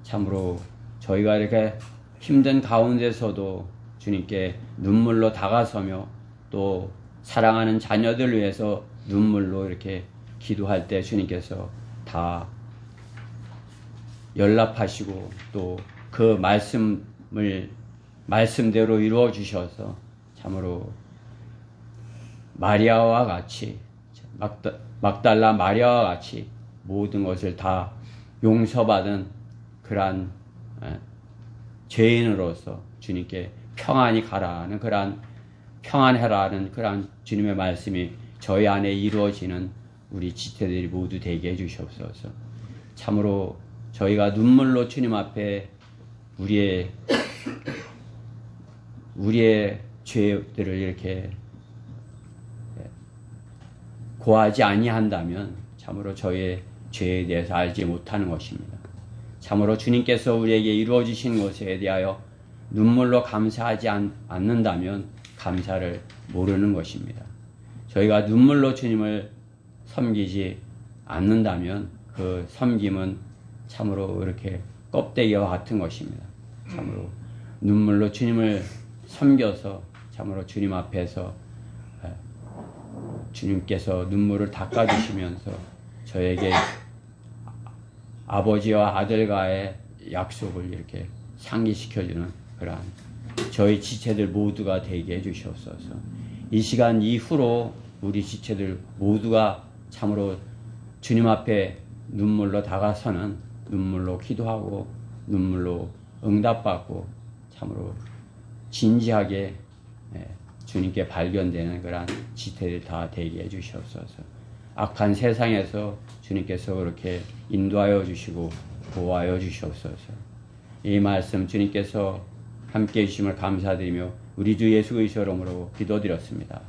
참으로 저희가 이렇게 힘든 가운데서도 주님께 눈물로 다가서며 또 사랑하는 자녀들 위해서 눈물로 이렇게 기도할 때 주님께서 다 연락하시고 또 그 말씀대로 이루어 주셔서 참으로 마리아와 같이 막달라 마리아와 같이 모든 것을 다 용서받은 그러한 죄인으로서 주님께 평안히 가라는 그러한 평안해라는 그러한 주님의 말씀이 저희 안에 이루어지는 우리 지체들이 모두 되게 해주시옵소서. 참으로 저희가 눈물로 주님 앞에 우리의 죄들을 이렇게 고하지 아니한다면 참으로 저희의 죄에 대해서 알지 못하는 것입니다. 참으로 주님께서 우리에게 이루어 주신 것에 대하여 눈물로 감사하지 않는다면 감사를 모르는 것입니다. 저희가 눈물로 주님을 섬기지 않는다면 그 섬김은 참으로 이렇게 껍데기와 같은 것입니다. 참으로 눈물로 주님을 섬겨서 참으로 주님 앞에서 주님께서 눈물을 닦아주시면서 저에게 아버지와 아들과의 약속을 이렇게 상기시켜주는 그러한 저희 지체들 모두가 되게 해주시옵소서. 이 시간 이후로 우리 지체들 모두가 참으로 주님 앞에 눈물로 다가서는 눈물로 기도하고 눈물로 응답받고 참으로 진지하게 주님께 발견되는 그러한 지체들 다 되게 해주시옵소서. 악한 세상에서 주님께서 그렇게 인도하여 주시고 보호하여 주시옵소서. 이 말씀 주님께서 함께 해주심을 감사드리며 우리 주 예수 그리스도 이름으로 기도드렸습니다.